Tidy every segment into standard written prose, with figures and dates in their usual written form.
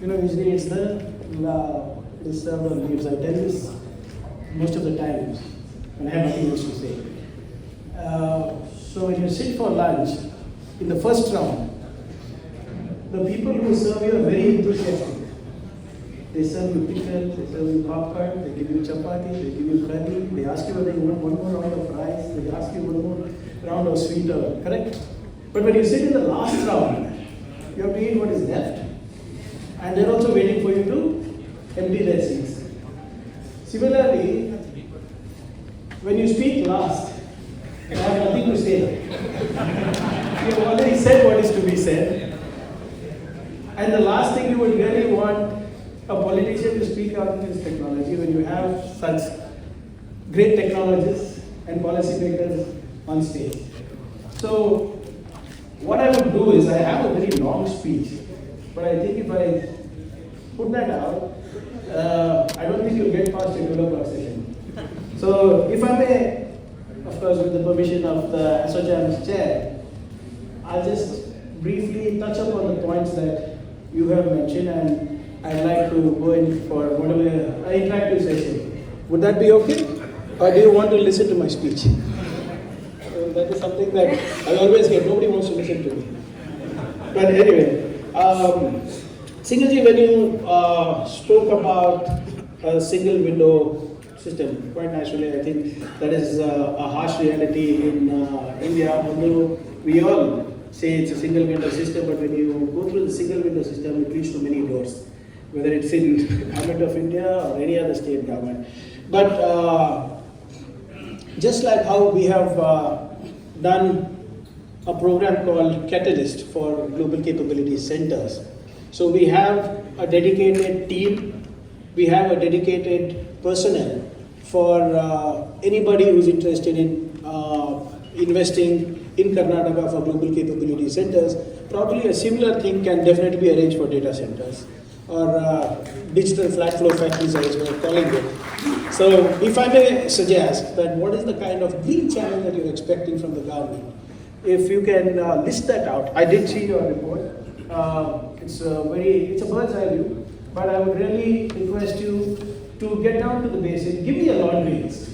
Usually it's the server leaves. I tell this most of the times when I have nothing else to say. So when you sit for lunch, in the first round, the people who serve you are very enthusiastic. They serve you pickle, they serve you popcorn, they give you chapati, they give you curry, they ask you whether you want one more round of rice, they ask you one more round of sweeter, correct? But when you sit in the last round, you have to eat what is left. And they're also waiting for you to empty their seats. Similarly, when you speak last, you have nothing to say. You have already said what is to be said. And the last thing you would really want a politician to speak out is technology when you have such great technologists and policymakers on stage. So, what I would do is, I have a very long speech, but I think if I put that out, I don't think you'll get past a 2 o'clock session. So, if I may, of course, with the permission of the ASSOCHAM's chair, I'll just briefly touch upon the points that you have mentioned, and I'd like to go in for whatever an interactive session. Would that be okay? Or do you want to listen to my speech? That is something that I always get. Nobody wants to listen to me. But anyway, Singalji, when you spoke about a single window system, quite naturally, I think that is a harsh reality in India. Although we all say it's a single window system, but when you go through the single window system, it leads to many doors, whether it's in Government of India or any other state government. But just like how we have done a program called Catalyst for Global Capability Centers. So we have a dedicated team, we have a dedicated personnel for anybody who's interested in investing in Karnataka for Global Capability Centers. Probably a similar thing can definitely be arranged for data centers or digital flat flow factories, as we're calling it. So if I may suggest that what is the kind of green challenge that you're expecting from the government, if you can list that out. I did see your report. It's a bird's eye view, but I would really request you to get down to the basics. Give me a laundry list.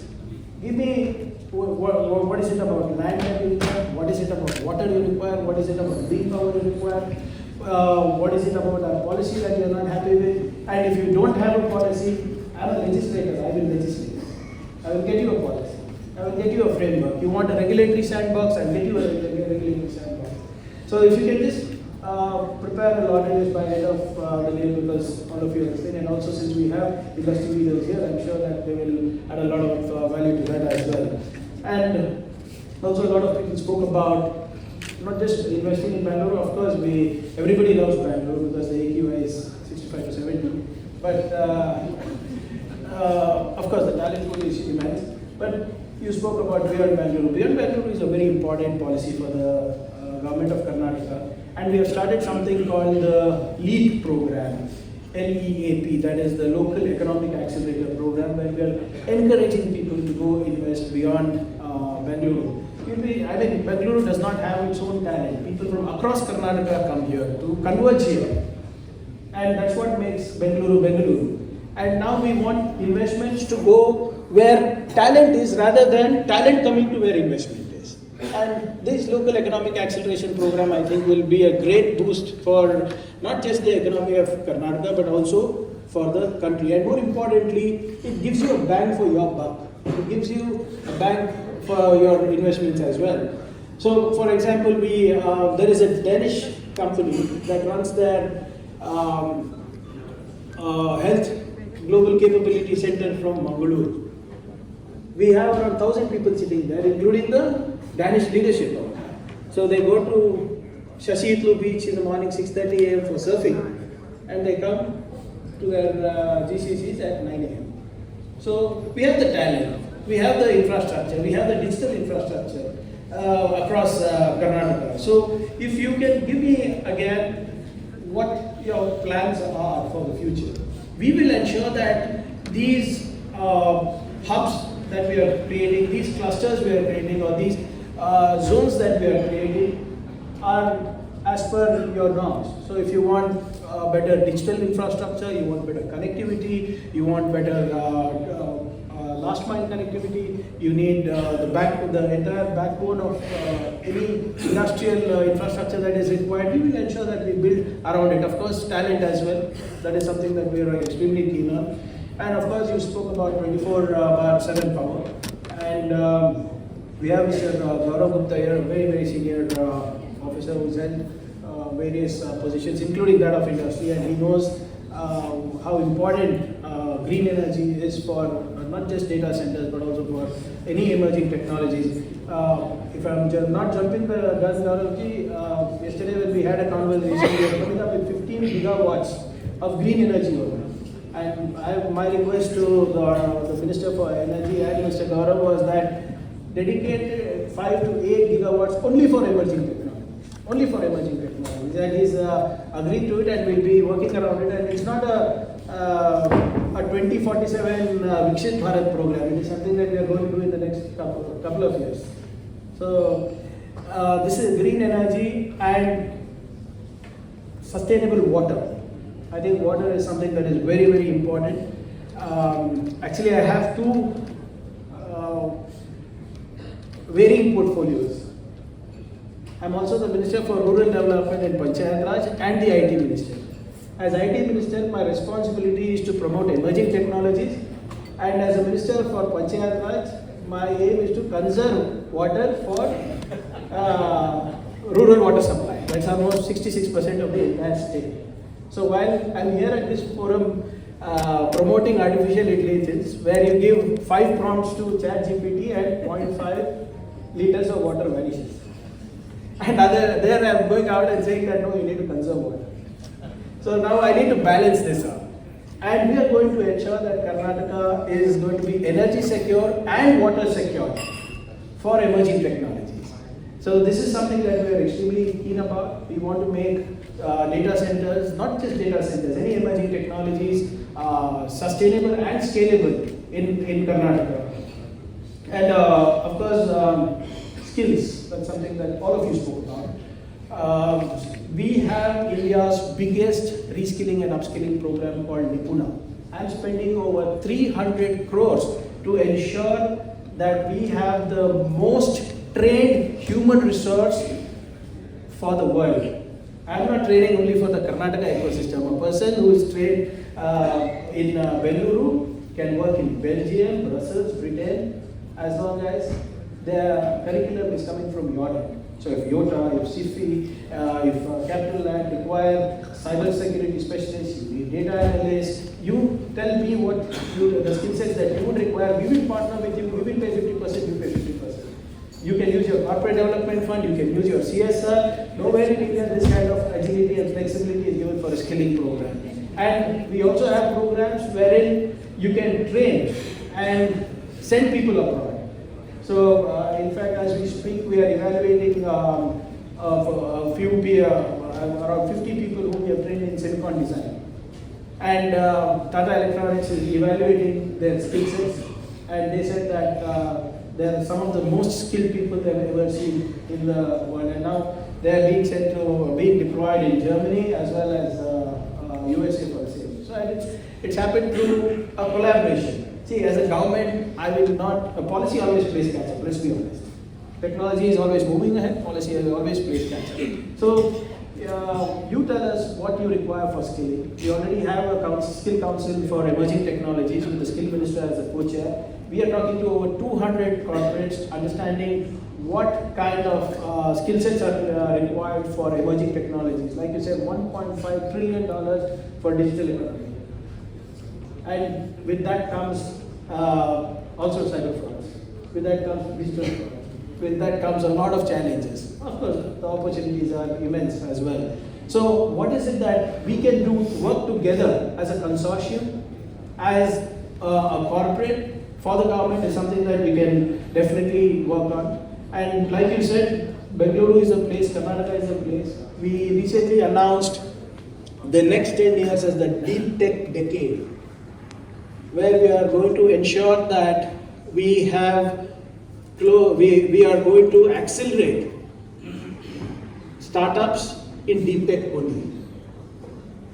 Give me what is it about land that you require, what is it about water you require, what is it about green power you require, what is it about our policy that you're not happy with, and if you don't have a policy, I'm a legislator, I will legislate. I will get you a policy. I will get you a framework. You want a regulatory sandbox, I'll get you a regulatory sandbox. So if you can just prepare a laundry list by end of the day, because all of you are listening, and also since we have industry leaders here, I'm sure that they will add a lot of value to that as well. And also a lot of people spoke about not just investing in Bengaluru. Of course, everybody loves Bengaluru because the AQI is 65 to 70. But of course, the talent pool is immense. But you spoke about Beyond Bengaluru. Beyond Bengaluru is a very important policy for the government of Karnataka. And we have started something called the LEAP program, LEAP, that is the Local Economic Accelerator program, where we are encouraging people to go invest beyond Bengaluru. Bengaluru does not have its own talent. People from across Karnataka come here to converge here. And that's what makes Bengaluru Bengaluru. And now we want investments to go where talent is rather than talent coming to where investment is. And this local economic acceleration program, I think, will be a great boost for not just the economy of Karnataka, but also for the country. And more importantly, it gives you a bang for your buck. It gives you a bang for your investments as well. So, for example, there is a Danish company that runs their health global capability center from Bengaluru. We have around 1,000 people sitting there, including the Danish leadership. So they go to Shashitlu beach in the morning, 6:30 a.m. for surfing, and they come to their GCCs at 9 a.m. So we have the talent, we have the infrastructure, we have the digital infrastructure across Karnataka. So if you can give me again what your plans are for the future, we will ensure that these hubs that we are creating, these clusters we are creating, or these zones that we are creating are as per your norms. So if you want better digital infrastructure, you want better connectivity, you want better last mile connectivity, you need the entire backbone of any industrial infrastructure that is required. We will ensure that we build around it. Of course, talent as well. That is something that we are extremely keen on. And of course, you spoke about 24/7 power. And we have Mr. Gupta here, a very, very senior officer who's held various positions, including that of industry, and he knows how important green energy is for not just data centers but also for any emerging technologies. If I'm not jumping the gun, yesterday when we had a conversation, we are coming up with 15 gigawatts of green energy over. And my request to the Minister for Energy and Mr. Gaurav was that dedicate 5 to 8 gigawatts only for emerging technology. Only for emerging technologies. And he's agreed to it, and we'll be working around it. And it's not a 2047 Vikshit Bharat program. It is something that we are going to do in the next couple of years. So this is green energy and sustainable water. I think water is something that is very, very important. Actually, I have two varying portfolios. I'm also the Minister for Rural Development and Panchayat Raj and the IT Minister. As IT Minister, my responsibility is to promote emerging technologies, and as a Minister for Panchayat Raj, my aim is to conserve water for rural water supply. That's almost 66% of the entire state. So while I'm here at this forum promoting artificial intelligence, where you give 5 prompts to ChatGPT and 0.5 liters of water vanishes. And there I'm going out and saying that no, you need to conserve water. So now I need to balance this out. And we are going to ensure that Karnataka is going to be energy secure and water secure for emerging technologies. So this is something that we are extremely keen about. We want to make data centers, not just data centers, any emerging technologies sustainable and scalable in Karnataka. And of course, skills, that's something that all of you spoke about. We have India's biggest reskilling and upskilling program called Nipuna. I'm spending over 300 crores to ensure that we have the most trained human resource for the world. I'm not training only for the Karnataka ecosystem. A person who is trained in Bengaluru can work in Belgium, Brussels, Britain, as long as their curriculum is coming from Yotta. So if Yotta, if Sify, if Capitaland require cyber security specialists, you need data analysts, you tell me what the skill sets that you would require, we will partner with you, we will pay 50%, you pay 50%. You can use your corporate development fund, you can use your CSR. Nowhere in India this kind of agility and flexibility is given for a skilling program. And we also have programs wherein you can train and send people abroad. So, in fact, as we speak, we are evaluating around 50 people whom we have trained in silicon design. And Tata Electronics is evaluating their skill sets, and they said that they are some of the most skilled people they have ever seen in the world. And now they are being sent to being deployed in Germany as well as USA for the same. So it's happened through a collaboration. See, as a government, policy always plays catch up, let's be honest. Technology is always moving ahead, policy always plays catch up. So, you tell us what you require for skilling. We already have a skill council for emerging technologies with the skill minister as a co-chair. We are talking to over 200 corporates, understanding what kind of skill sets are required for emerging technologies. Like you said, $1.5 trillion for digital economy. And with that comes also cyber frauds. With that comes digital fraud. With that comes a lot of challenges. Of course, the opportunities are immense as well. So what is it that we can do to work together as a consortium, as a corporate, for the government is something that we can definitely work on. And like you said, Bengaluru is a place, Karnataka is a place. We recently announced the next 10 years as the Deep Tech Decade, where we are going to ensure that we are going to accelerate startups in deep tech only.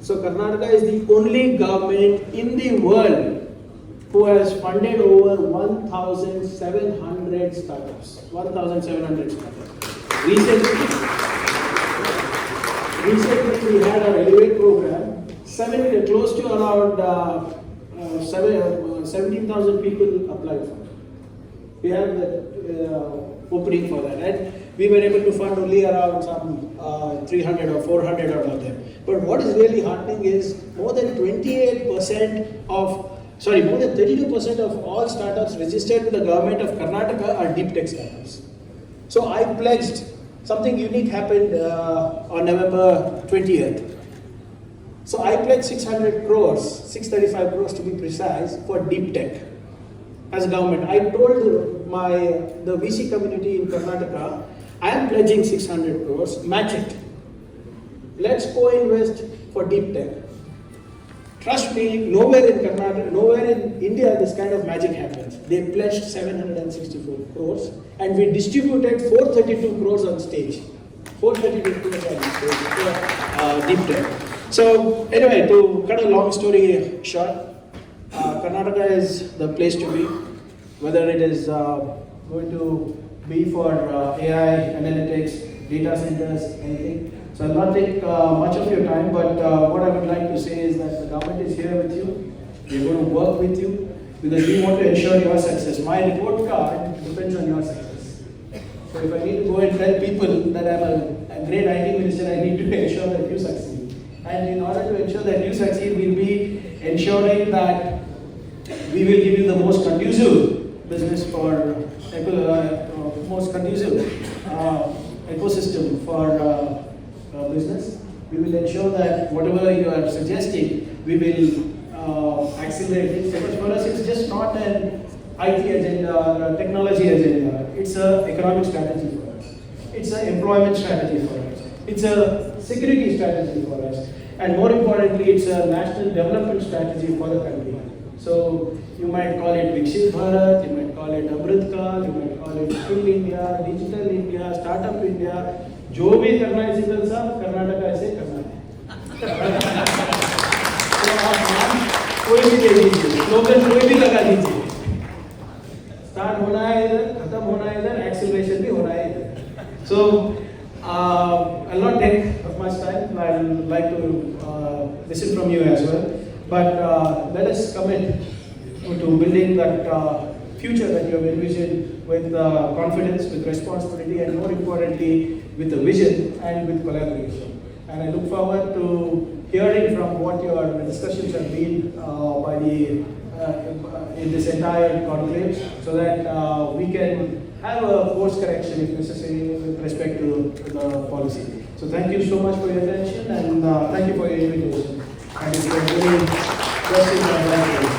So Karnataka is the only government in the world who has funded over 1,700 startups. 1,700 startups. Recently we had our Elevate program. Close to around 17,000 people applied for it. We have the opening for that, right? We were able to fund only around some 300 or 400 out of them. But what is really heartening is more than 32% of all startups registered with the government of Karnataka are deep tech startups. So I pledged, something unique happened on November 20th. So I pledged 600 crores, 635 crores to be precise, for deep tech. As a government, I told the VC community in Karnataka, I am pledging 600 crores, match it. Let's co-invest for deep tech. Trust me, nowhere in Karnataka, nowhere in India this kind of magic happens. They pledged 764 crores and we distributed 432 crores on stage. 432 crores on stage for deep tech. So anyway, to cut a long story short, Karnataka is the place to be, whether it is going to be for AI, analytics, data centers, anything. So I'll not take much of your time, but what I would like to say is that the government is here with you. We're going to work with you because we want to ensure your success. My report card depends on your success. So if I need to go and tell people that I'm a great IT minister, I need to ensure that you succeed. And in order to ensure that you succeed, we'll be ensuring that we will give you the most conducive business for most conducive ecosystem for business. We will ensure that whatever you are suggesting, we will accelerate it. Because for us, it's just not an IT agenda or a technology agenda. It's an economic strategy for us. It's an employment strategy for us. It's a security strategy for us. And more importantly, it's a national development strategy for the country. So you might call it Vikshit Bharat, you might call it Amrit Kal, you might call it Skill India, Digital India, Startup India. जो भी करना है single साहब, कर्नाटक ऐसे करना है। तो आप कोई भी दे दीजिए, स्लोगन कोई भी लगा दीजिए। स्टार्ट होना है इधर, खत्म होना है इधर, एक्सेलरेशन भी होना है इधर। So I'll not take much time. I'd like to listen from you as well. But let us commit to building that future that you have envisioned with confidence, with responsibility, and more importantly, with a vision and with collaboration. And I look forward to hearing from what your discussions have been in this entire conclave, so that we can have a course correction if necessary with respect to the policy. So thank you so much for your attention and thank you for your invitation. And it's been very interesting.